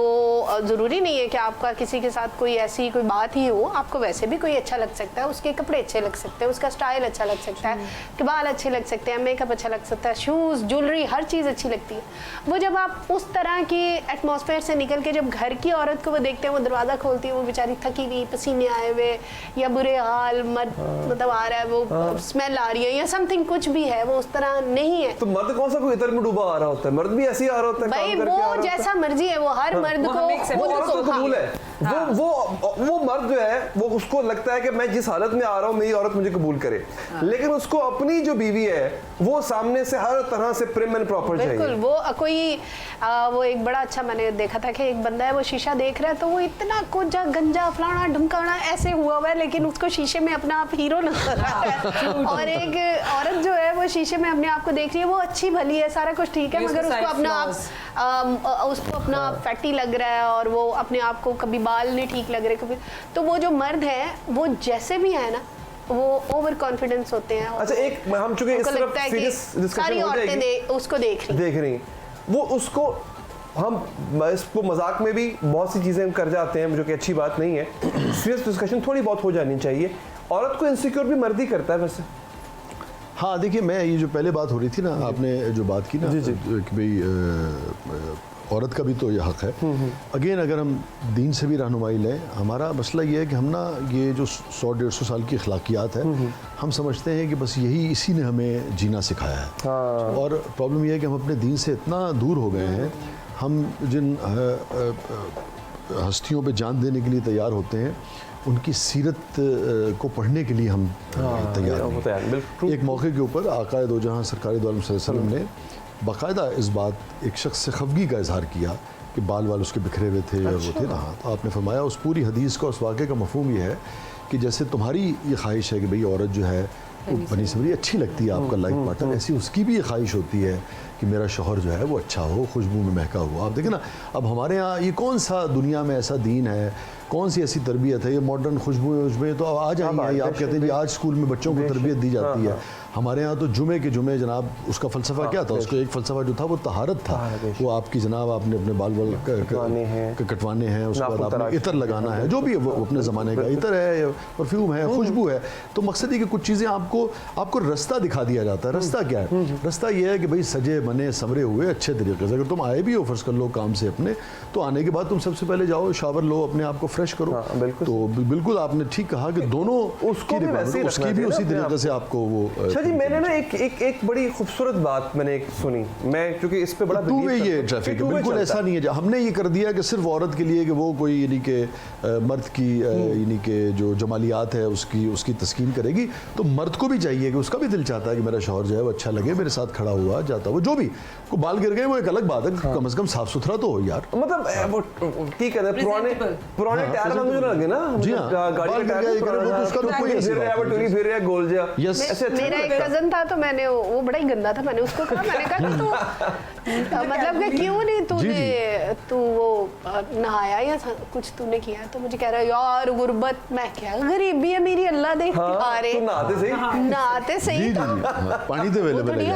ज़रूरी नहीं है कि आपका किसी के साथ कोई ऐसी कोई बात ही हो, आपको वैसे भी कोई अच्छा लग सकता है, उसके कपड़े अच्छे लग सकते हैं, उसका स्टाइल अच्छा लग सकता है, कि बाल अच्छे लग सकते हैं, मेकअप अच्छा लग सकता है, शूज़ ज्वेलरी हर चीज़ अच्छी लगती है। वो जब आप उस तरह की एटमॉस्फेयर से निकल के जब घर की औरत को वो देखते हैं, वो दरवाज़ा खोलती है, वो बेचारी थकी हुई, पसीने आए हुए या बुरे हाल मतलब आ रहा है, वो स्मेल आ रही है या समथिंग कुछ भी है, वो उस तरह नहीं है। तो मर्द कौन सा कोई इधर में डूबा आ रहा होता है, मर्द भी ऐसे ही आ रहा होता है, भाई काम करके आ रहा वो होता है। जैसा मर्जी है, वो हर मर्द वो को हमें accept वो खुद औरत को को कबूल है, वो मर्द जो है वो उसको लगता है कि मैं जिस हालत में आ रहा हूँ मेरी औरत मुझे कबूल करे, लेकिन उसको अपनी जो बीवी है वो सामने से हर तरह से प्रिम एंड प्रॉपर बिल्कुल। चाहिए। वो कोई वो एक बड़ा अच्छा मैंने देखा था कि एक बंदा है, वो शीशा देख रहा है, तो वो इतना कोजा गंजा फलाना ढमकाना ऐसे हुआ है, लेकिन उसको शीशे में अपना आप हीरो नजर आ रहा है। और एक औरत जो है वो शीशे में अपने आप को देख रही है, वो अच्छी भली है, सारा कुछ ठीक है, ये मगर उसके उसको side अपना आप उसको अपना आप फैटी लग रहा है, और वो अपने आप को कभी बाल नहीं ठीक लग रहे, कभी। तो वो जो मर्द है वो जैसे भी है ना, वो ओवर कॉन्फिडेंस होते हैं। अच्छा, एक हम चूंकि इस उनको तरफ लगता है कि सीरियस सारी डिस्कशन हो औरतें जाएगी, उसको देख रही देख रही वो उसको हम इसको मजाक में भी बहुत सी चीज़ें हम कर जाते हैं जो कि अच्छी बात नहीं है। सीरियस डिस्कशन थोड़ी बहुत हो जानी चाहिए। औरत को इनसिक्योर भी मर्द ही करता है वैसे। हाँ देखिए, मैं ये जो पहले बात हो रही थी ना, आपने जो बात की ना कि भाई औरत का भी तो ये हक है। अगेन अगर हम दीन से भी रहनुमाई लें, हमारा मसला ये है कि हम ना ये जो 100-150 साल की अखलाकियात है, हम समझते हैं कि बस यही इसी ने हमें जीना सिखाया है। और प्रॉब्लम ये है कि हम अपने दीन से इतना दूर हो गए हैं, हम जिन हस्तियों पे जान देने के लिए तैयार होते हैं, उनकी सीरत को पढ़ने के लिए हम तैयार नहीं। एक मौके के ऊपर आकाए दो जहाँ सरकार दो आलम सल्लल्लाहु अलैहि वसल्लम ने बाकायदा इस बात एक शख्स से खफगी का इजहार किया कि बाल वाल उसके बिखरे हुए थे और वो थे ना, तो आपने फरमाया उस पूरी हदीस का, उस वाक़े का मफहूम ये है कि जैसे तुम्हारी ये ख्वाहिश है कि भाई औरत जो है वो बनी सवरी अच्छी लगती है, आपका लाइफ पार्टनर, ऐसी उसकी भी ये ख्वाहिश होती है कि मेरा शौहर जो है वो अच्छा हो, खुशबू में महका हुआ। आप देखें ना, अब हमारे यहाँ ये कौन सा दुनिया में ऐसा दीन है, कौन सी ऐसी तरबियत है, ये मॉडर्न खुशबू तो आ जाएंगे। आप कहते हैं जी आज स्कूल में बच्चों को तरबियत दी जाती है, हमारे यहाँ तो जुमे के जुमे जनाब उसका फ़लसफ़ा क्या था, उसका एक फ़लसफ़ा जो था वो तहारत था। वो आपकी जनाब आपने अपने बाल कटवाने हैं, उसके बाद आपने इतर लगाना है, जो भी है वो अपने ज़माने का इतर है, परफ्यूम है, खुशबू है। तो मकसद ये कि कुछ चीज़ें आपको रास्ता दिखा दिया जाता है। रास्ता क्या है? रास्ता ये है कि भाई सजे बने संवरे हुए अच्छे तरीके से अगर तुम आए भी हो फर्ज कर लो काम से अपने, तो आने के बाद तुम सबसे पहले जाओ शावर लो, अपने आप को फ्रेश करो। तो बिल्कुल आपने ठीक कहा कि दोनों उसकी भी उसी तरीके से आपको वो। अच्छा जी, मैंने ना एक बड़ी खूबसूरत बात मैंने एक सुनी, मैं क्योंकि इस पे बड़ा टू वे ये ट्रैफिक बिल्कुल ऐसा नहीं है। हमने ये कर दिया कि सिर्फ औरत के लिए कि वो कोई यानी कि मर्द की यानी कि जो जमालियात है उसकी तस्कीन करेगी, तो मर्द को भी चाहिए कि उसका भी दिल चाहता है कि मेरा शौहर जो है वो अच्छा लगे, मेरे साथ खड़ा हुआ जाता वो जो भी को बाल गिर गए वो एक अलग बात है, कम से कम साफ सुथरा तो हो यार। मतलब वो ठीक है, पुराने टायर में मुझे लगे ना, जी हाँ, गाड़ी का टायर तो उसका तो कोई ऐसी बात नहीं। फिर रहा गोल जा। मेरा एक कजन था तो मैंने वो बड़ा ही गंदा था, मैंने उसको कहा, मैंने कहा तू मतलब कि क्यों नहीं तू वो नहाया या कुछ तूने किया? तो मुझे कह रहा है यार गुर्बत, मैं क्या गरीबी है मेरी, अल्लाह देख अरे नहाते सही पानी तो अवेलेबल है।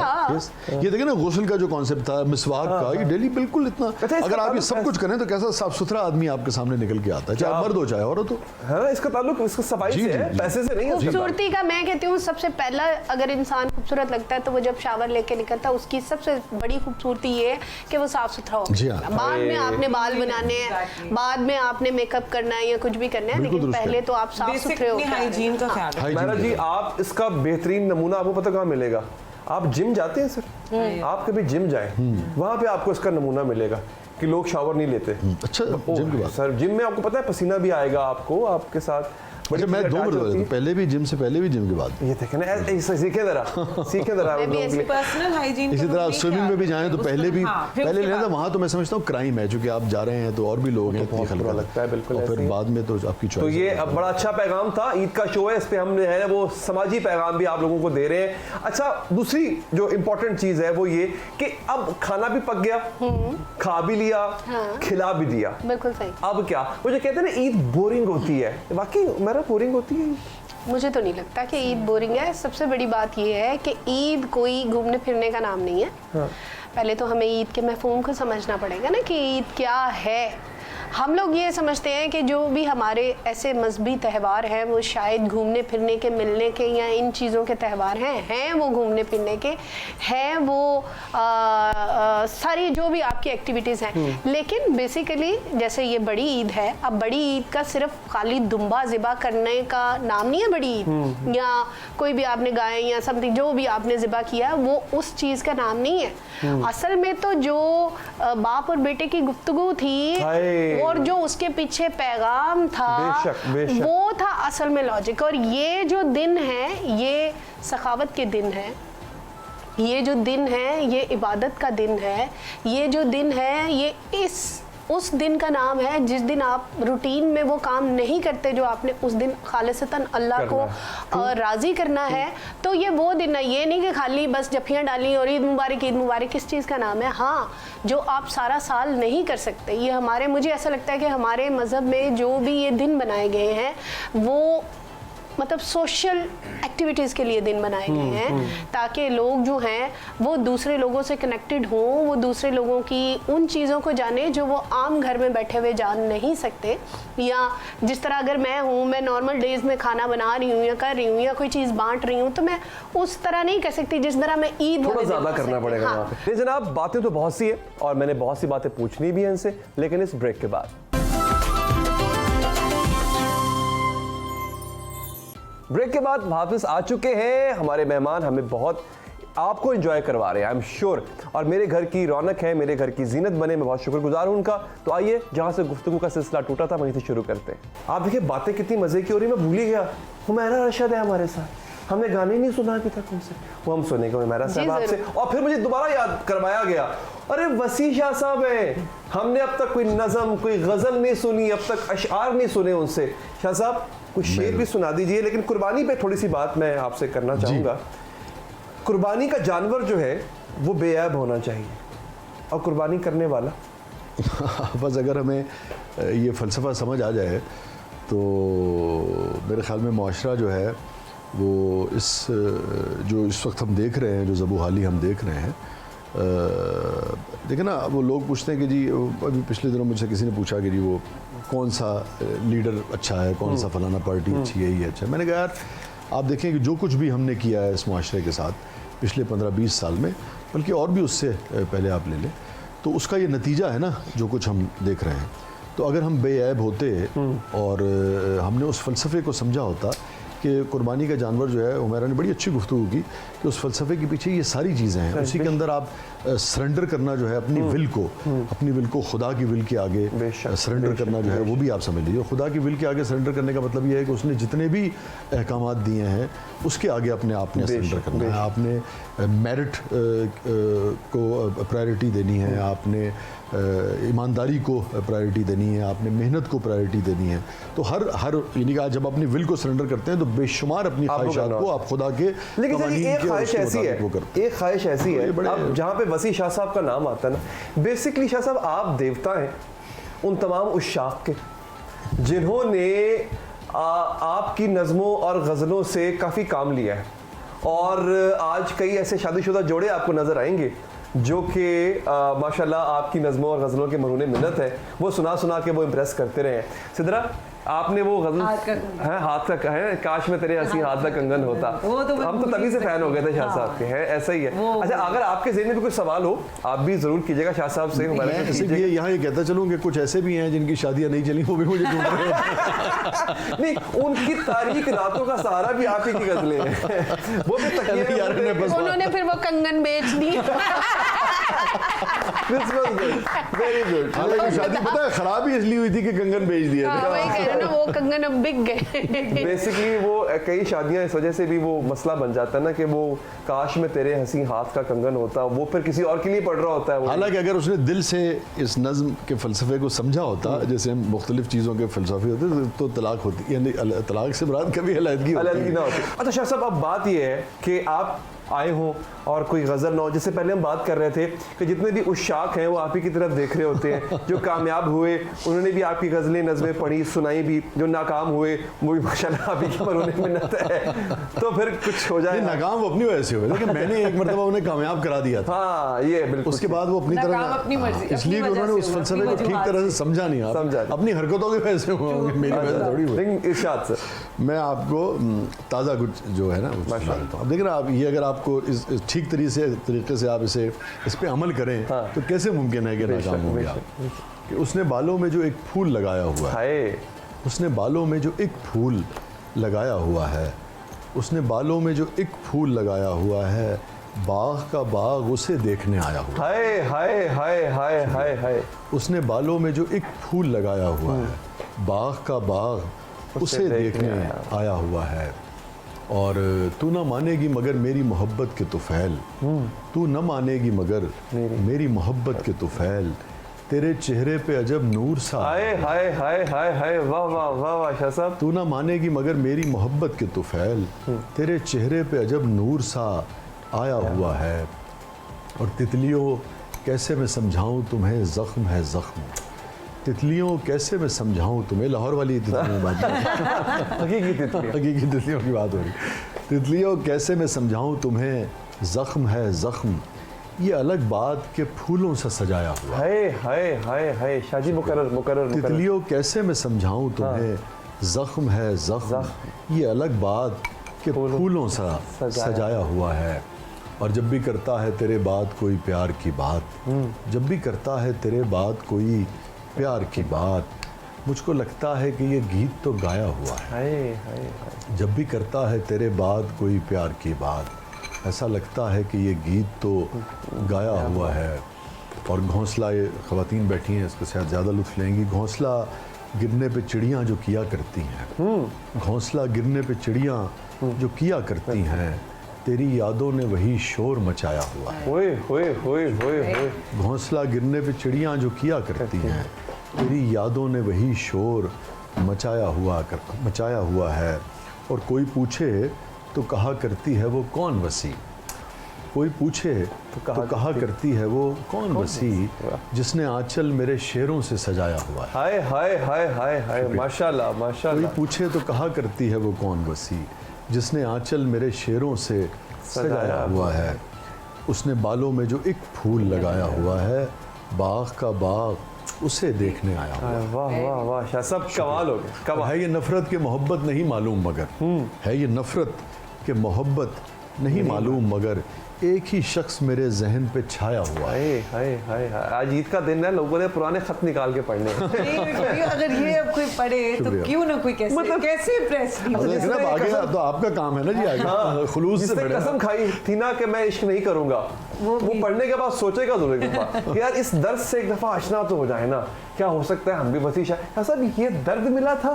ये देखिए ना गुस्ल का जो कॉन्सेप्ट था, मिसवाक का, ये डेली बिल्कुल इतना अगर आप ये सब कुछ करें तो कैसा साफ सुथरा आदमी आपके सामने निकल के आता है, चाहे मर्द हो चाहे औरत हो। हाँ, इसका ताल्लुक इसका सफाई से है, पैसे से नहीं है। खूबसूरती का मैं कहती हूँ सबसे पहला अगर इंसान खूबसूरत लगता है तो वो जब शावर लेके निकलता है, उसकी सबसे बड़ी खूबसूरती ये है कि वो साफ सुथरा हो। बाद में आपने बाल बनाने हैं, बाद में आपने मेकअप करना है या कुछ भी करना है, लेकिन पहले तो आप साफ सुथरे हो। हाइजीन का ख्याल रखें। मैरा जी, आप इसका बेहतरीन नमूना आपको पता कहाँ मिलेगा? आप जिम जाते हैं सर, आप कभी जिम जाएं, वहां पे आपको इसका नमूना मिलेगा कि लोग शावर नहीं लेते। अच्छा, जिम की बात सर, जिम में आपको पता है पसीना भी आएगा आपको, आपके साथ। अच्छा, मैं 2 मिनट पहले भी जिम से पहले भी जिम की बात, ये देखें ना, सीखे जरा पर्सनल हाइजीन। इसी तरह आप स्विमिंग में भी जाएं तो पहले लेना था, वहाँ तो मैं समझता हूँ क्राइम है, क्योंकि आप जा रहे हैं तो और भी लोग हैं, बुरा लगता है बिल्कुल। और फिर बाद में तो आपकी तो ये अब बड़ा अच्छा पैगाम था, ईद का शो है, इस पे हम है वो समाजी पैगाम भी आप लोगों को दे रहे हैं। अच्छा, दूसरी जो इम्पोर्टेंट चीज है वो ये कि अब खाना भी पक गया, खा भी लिया, खिला भी दिया, बिल्कुल सही। अब क्या, वो जो कहते हैं ना ईद बोरिंग होती है, वाकई बोरिंग होती है? मुझे तो नहीं लगता कि ईद बोरिंग है। सबसे बड़ी बात यह है कि ईद कोई घूमने फिरने का नाम नहीं है। पहले तो हमें ईद के मफ़हूम को समझना पड़ेगा ना कि ईद क्या है। हम लोग ये समझते हैं कि जो भी हमारे ऐसे मजहबी त्यौहार हैं वो शायद घूमने फिरने के, मिलने के या इन चीज़ों के त्यौहार हैं वो घूमने फिरने के हैं, वो सारी जो भी आपकी एक्टिविटीज़ हैं। लेकिन बेसिकली जैसे ये बड़ी ईद है, अब बड़ी ईद का सिर्फ खाली दुम्बा ज़िबा करने का नाम नहीं है बड़ी ईद, या कोई भी आपने गाय या समथिंग जो भी आपने ज़िबा किया वो उस चीज़ का नाम नहीं है। असल में तो जो बाप और बेटे की गुफ्तगू थी और जो उसके पीछे पैगाम था, बेशक। वो था असल में लॉजिक। और ये जो दिन है ये सखावत के दिन है, ये जो दिन है ये इबादत का दिन है, ये जो दिन है ये उस दिन का नाम है जिस दिन आप रूटीन में वो काम नहीं करते जो आपने उस दिन खालिसतन अल्लाह को राज़ी करना है। तो ये वो दिन है, ये नहीं कि खाली बस जफियाँ डाली और ईद मुबारक किस चीज़ का नाम है। हाँ, जो आप सारा साल नहीं कर सकते, ये मुझे ऐसा लगता है कि हमारे मज़हब में जो भी ये दिन बनाए गए हैं वो मतलब सोशल एक्टिविटीज़ के लिए दिन बनाए गए हैं, ताकि लोग जो हैं वो दूसरे लोगों से कनेक्टेड हों, वो दूसरे लोगों की उन चीज़ों को जाने जो वो आम घर में बैठे हुए जान नहीं सकते। या जिस तरह अगर मैं नॉर्मल डेज़ में खाना बना रही हूँ या कर रही हूँ या कोई चीज़ बांट रही हूँ, तो मैं उस तरह नहीं कर सकती जिस तरह मैं ईद थोड़ा ज़्यादा करना पड़ेगा वहाँ पे। जनाब, बातें तो बहुत सी है और मैंने बहुत सी बातें पूछनी भी हैं इनसे, लेकिन इस ब्रेक के बाद वापस आ चुके हैं हमारे मेहमान, हमें बहुत आपको एंजॉय करवा रहे हैं, आई एम श्योर। और मेरे घर की रौनक है, मेरे घर की जीनत बने, मैं बहुत शुक्रगुजार हूं उनका। तो आइए, जहां से गुफ्तगू का सिलसिला टूटा था वहीं से शुरू करते हैं। आप देखिए बातें कितनी मजे की हो रही, मैं भूल ही गया, हुमैरा रशद है हमारे साथ, हमने गाने नहीं सुना अभी तक उनसे, वो हम सुनेंगे हुमैरा साहब आपसे। और फिर मुझे दोबारा याद करवाया गया, अरे वसी शाह साहब है, हमने अब तक कोई नज़म कोई गज़ल नहीं सुनी, अब तक अशआर नहीं सुने उनसे। शाह साहब कुछ शेर भी सुना दीजिए। लेकिन कुर्बानी पे थोड़ी सी बात मैं आपसे करना चाहूँगा। कुर्बानी का जानवर जो है वो बेऐब होना चाहिए और कुर्बानी करने वाला बस अगर हमें ये फ़लसफ़ा समझ आ जाए तो मेरे ख़्याल में मुआशरा जो है वो इस जो इस वक्त हम देख रहे हैं, जो ज़बूहाली हम देख रहे हैं, देखिए ना, वो लोग पूछते हैं कि जी, अभी पिछले दिनों मुझसे किसी ने पूछा कि जी वो कौन सा लीडर अच्छा है, कौन सा फलाना पार्टी अच्छी है, ये अच्छा है। मैंने कहा यार आप देखें कि जो कुछ भी हमने किया है इस मुआशरे के साथ पिछले 15-20 साल में, बल्कि और भी उससे पहले आप ले लें, तो उसका ये नतीजा है ना जो कुछ हम देख रहे हैं। तो अगर हम बेऐब होते और हमने उस फ़लसफ़े को समझा होता कि कुर्बानी का जानवर जो है, उमैरा ने बड़ी अच्छी गुफ्तगू की कि उस फ़लसफ़े के पीछे ये सारी चीज़ें हैं, उसी के अंदर आप सरेंडर करना जो है अपनी विल को खुदा की विल के आगे सरेंडर करना जो है, वो भी आप समझ लीजिए। खुदा की विल के आगे सरेंडर करने का मतलब ये है कि उसने जितने भी अहकामात दिए हैं उसके आगे अपने आप ने सरेंडर करना है। आपने मेरिट को प्रायोरिटी देनी है, आपने ईमानदारी को प्रायोरिटी देनी है, आपने मेहनत को प्रायोरिटी देनी है। तो हर यानी कि जब अपनी विल को सरेंडर करते हैं तो बेशुमार अपनी ख्वाहिशात को आप खुदा के, लेकिन एक ख्वाहिश ऐसी है अब जहाँ पे वसी शाह साहब का नाम आता है ना, बेसिकली शाह साहब आप देवता हैं उन तमाम उश्शाक के जिन्होंने आपकी नज़मों और गज़लों से काफ़ी काम लिया है, और आज कई ऐसे शादीशुदा जोड़े आपको नज़र आएंगे जो कि माशाल्लाह आपकी नज़मों और गज़लों के मरूने मिन्नत है, वो सुना सुना के वो इम्प्रेस करते रहे हैं। सिद्रा, आपने वो गज़ल है हाथ का है, काश में तेरे हंसी हाथ का कंगन होता, हम तो तभी से फैन हो गए थे शाह साहब के, है ऐसा ही है। अच्छा, अगर आपके ज़हन में भी कुछ सवाल हो आप भी ज़रूर कीजिएगा शाह साहब से। मैं यहाँ ये कहता चलूँ कि कुछ ऐसे भी हैं जिनकी शादियाँ नहीं चली, वो भी मुझे ढूंढ रहे हैं। नहीं, उनकी तारीख रातों का सहारा भी आप ही की गज़लें हैं, वो भी तकिए उन्होंने फिर वो कंगन बेच दी। Very good. हालांकि शादी पता है खराब ही इसलिए हुई थी कि कंगन बेच दिया था। ना वो कंगन अब बिक गए। बेसिकली वो कई शादियां इस वजह से भी वो मसला बन जाता है ना कि वो काश में तेरे हंसी हाथ का कंगन होता, वो फिर किसी और के लिए पड़ रहा होता है। हालांकि अगर उसने दिल से इस नज़्म के फ़लसफ़े को समझा होता, जैसे हम मुख्तलिफ चीज़ों के फ़लसफ़े होते, तो तलाक होती, यानी तलाक से मुराद कभी अलहदगी ना होती। अच्छा शाह साहब, अब बात ये है कि आप आए हों और कोई गज़ल ना हो, जिससे पहले हम बात कर रहे थे कि जितने भी उश्शाक हैं वो आप ही की तरफ देख रहे होते हैं, जो कामयाब हुए उन्होंने भी आपकी गज़लें नज़में पढ़ी सुनाई भी, जो नाकाम हुए वो भी माशाल्लाह आप ही की मरूने मिन्नत है, तो फिर कुछ हो जाए। नाकाम वो अपनी वजह से हुए, लेकिन मैंने एक मरतबा उन्हें कामयाब करा दिया था। हाँ, ये बिल्कुल। उसके बाद वो अपनी तरह, इसलिए कि उन्होंने उस फ़लसफ़े को ठीक तरह से समझा नहीं, अपनी हरकतों की वजह से हुआ, मेरी वजह से थोड़ी हुई। इरशाद से मैं आपको ताज़ा कुछ जो है ना वो सुना देता हूँ। देखिए ना, आप ये अगर आपको इस ठीक तरीके से आप इस पे अमल करें तो कैसे मुमकिन है कि नाकाम हो गया। कि उसने बालों में जो एक फूल लगाया हुआ है, उसने बालों में जो एक फूल लगाया हुआ है, उसने बालों में जो एक फूल लगाया हुआ है, बाग का बाग उसे देखने आया हुआ है। हाय हाय हाय हाय हाय। उसने बालों में जो एक फूल लगाया हुआ है, बाग का बाग उसे देखने आया हुआ है। और तू ना मानेगी मगर मेरी मोहब्बत के तुफैल, तू न मानेगी मगर मेरी मोहब्बत के तुफैल, तेरे चेहरे पे अजब नूर सा। हाय हाय हाय हाय हाय, वाह वाह वाह वाह शाह साहब। तू ना मानेगी मगर मेरी मोहब्बत के तुफैल, तेरे चेहरे पे अजब नूर सा आया हुआ है। और तितलियों कैसे मैं समझाऊं तुम्हें ज़ख्म है ज़ख्म, तितलियों कैसे मैं समझाऊं तुम्हें, लाहौर वाली तितलियों बात हकीकी तितलियों की बात हो रही। तितलियों कैसे मैं समझाऊं तुम्हें ज़ख्म है ज़ख्म, ये अलग बात के फूलों से सजाया हुआ। हाय हाय हाय हाय शाजी, मुकर्रर। तितलियों कैसे मैं समझाऊं तुम्हें ज़ख्म है ज़ख्म, ये अलग बात के फूलों से सजाया हुआ है। और जब भी करता है तेरे बाद कोई प्यार की बात, जब भी करता है तेरे बाद कोई प्यार की बात, मुझको लगता है कि ये गीत तो गाया हुआ है। जब भी करता है तेरे बाद कोई प्यार की बात, ऐसा लगता है कि ये गीत तो गाया हुआ है। और घोंसला, ये ख़वातीन बैठी हैं इसको शायद ज़्यादा लुत्फ़ लेंगी। घोंसला गिरने पे चिड़ियाँ जो किया करती हैं, घोंसला गिरने पे चिड़ियाँ जो किया करती हैं, तेरी यादों ने वही शोर मचाया हुआ है। होए घोंसला गिरने पे चिड़ियाँ जो किया करती हैं, तेरी यादों ने वही शोर मचाया हुआ है। और कोई पूछे तो कहा करती है वो कौन वसी, कोई पूछे तो कहा करती है वो कौन वसी, जिसने आंचल मेरे शेरों से सजाया हुआ है। हाय हाय हाय हाय हाय, माशाल्लाह माशाल्लाह। कोई पूछे तो कहा करती है वो कौन वसी, जिसने आंचल मेरे शेरों से सजाया हुआ है, उसने बालों में जो एक फूल लगाया हुआ है, बाग का बाग उसे देखने आया हुआ है। वाह वाह वाह शाह साहब, कमाल हो गए, कमाल। है ये नफरत के मोहब्बत नहीं मालूम मगर, है ये नफरत के मोहब्बत नहीं मालूम मगर, एक ही शख्स मेरे जहन पे छाया हुआ है। हाय हाय हाय हाय, आज ईद का दिन है, लोगों ने पुराने खत निकाल के पढ़ने हैं। अगर ये अब कोई पढ़े तो शुक्रिया। क्यों ना कोई कैसे मतलब- कैसे प्रेस देखना अब आगे तो आपका काम है ना जी, आगे खुलूस से जिसने पढ़े। कसम खाई थी ना कि मैं इश्क नहीं करूंगा, वो पढ़ने के बाद सोचेगा जरूर एक दफा कि यार इस दर्द से एक दफा आशना तो हो जाए ना, क्या हो सकता है हम भी वसी शाह। सब ये दर्द मिला था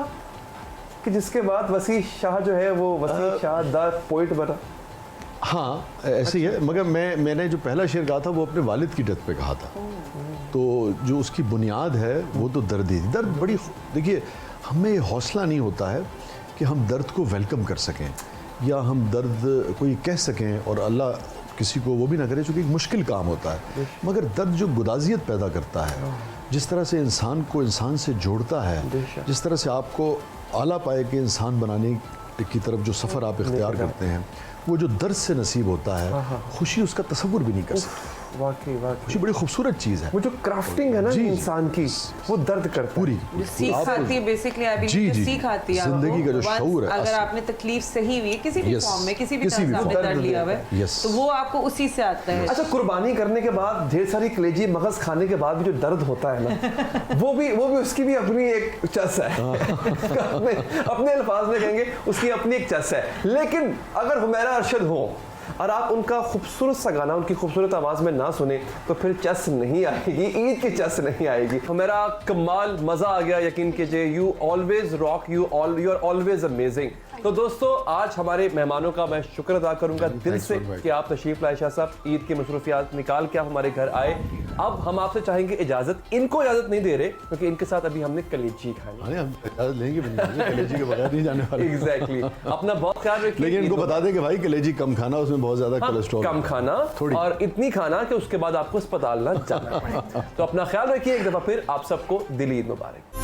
कि जिसके बाद वसी शाह जो है वो वसी शाह द पोइट बना। हाँ ऐसे ही है, मगर मैंने जो पहला शेर कहा था वो अपने वालिद की डेथ पे कहा था, तो जो उसकी बुनियाद है वो तो दर्द ही थी। दर्द बड़ी, देखिए हमें हौसला नहीं होता है कि हम दर्द को वेलकम कर सकें या हम दर्द कोई कह सकें, और अल्लाह किसी को वो भी ना करे चूँकि एक मुश्किल काम होता है, मगर दर्द जो गुदाजियत पैदा करता है, जिस तरह से इंसान को इंसान से जोड़ता है, जिस तरह से आपको आला पाए के इंसान बनाने की तरफ जो सफ़र आप इख्तियार करते हैं, वो जो दर्द से नसीब होता है, खुशी उसका तसव्वुर भी नहीं कर सकते। वाकई वाकई खुशी बड़ी खूबसूरत चीज़ है। वो जो क्राफ्टिंग है ना जी, इंसान की, वो दर्द करता पूरी है। सीख आप- आती है बेसिकली अभी जी, जो जी, सीख आती है जिंदगी का जो आपको, शऊर है, अगर असल। आपने तकलीफ सही हुई है किसी भी Yes, फॉर्म में, किसी भी किसी तरह भी से आपने form। दर्द लिया हुआ है, Yes। तो वो आपको उसी से आता है। अच्छा, कुर्बानी करने के बाद ढेर सारी कलेजी मगज खाने के बाद भी जो दर्द होता है ना, वो भी उसकी भी अपनी एक चस है। अपने अल्फाज में कहेंगे उसकी अपनी एक चस है। लेकिन अगर हुमैरा अरशद हो और आप उनका खूबसूरत सा गाना उनकी खूबसूरत आवाज़ में ना सुने तो फिर चस नहीं आएगी, ईद की चस नहीं आएगी। मेरा कमाल, मज़ा आ गया, यकीन कीजिए। You always rock, you are always amazing. तो दोस्तों, आज हमारे मेहमानों का मैं शुक्र अदा करूंगा दिल से कि आप तशरीफ लाए। शाह साहब, ईद की मसरूफियात निकाल के आप हमारे घर आए। अब हम आपसे चाहेंगे इजाज़त, इनको इजाज़त नहीं दे रहे क्योंकि इनके साथ अभी हमने कलेजी खानी। अरे हम इजाज़त लेंगे भी नहीं, कलेजी के बगैर नहीं जाने वाले। एग्जैक्टली, अपना बहुत ख्याल रखिए। लेकिन इनको बता दें कि भाई कलेजी कम खाना, उसमें बहुत ज़्यादा हाँ, कोलेस्ट्रॉल कम खाना, थोड़ी। और इतनी खाना कि उसके बाद आपको अस्पताल ना जाना पड़े। तो अपना ख्याल रखिए। एक दफ़ा फिर आप सबको दिली ईद मुबारक।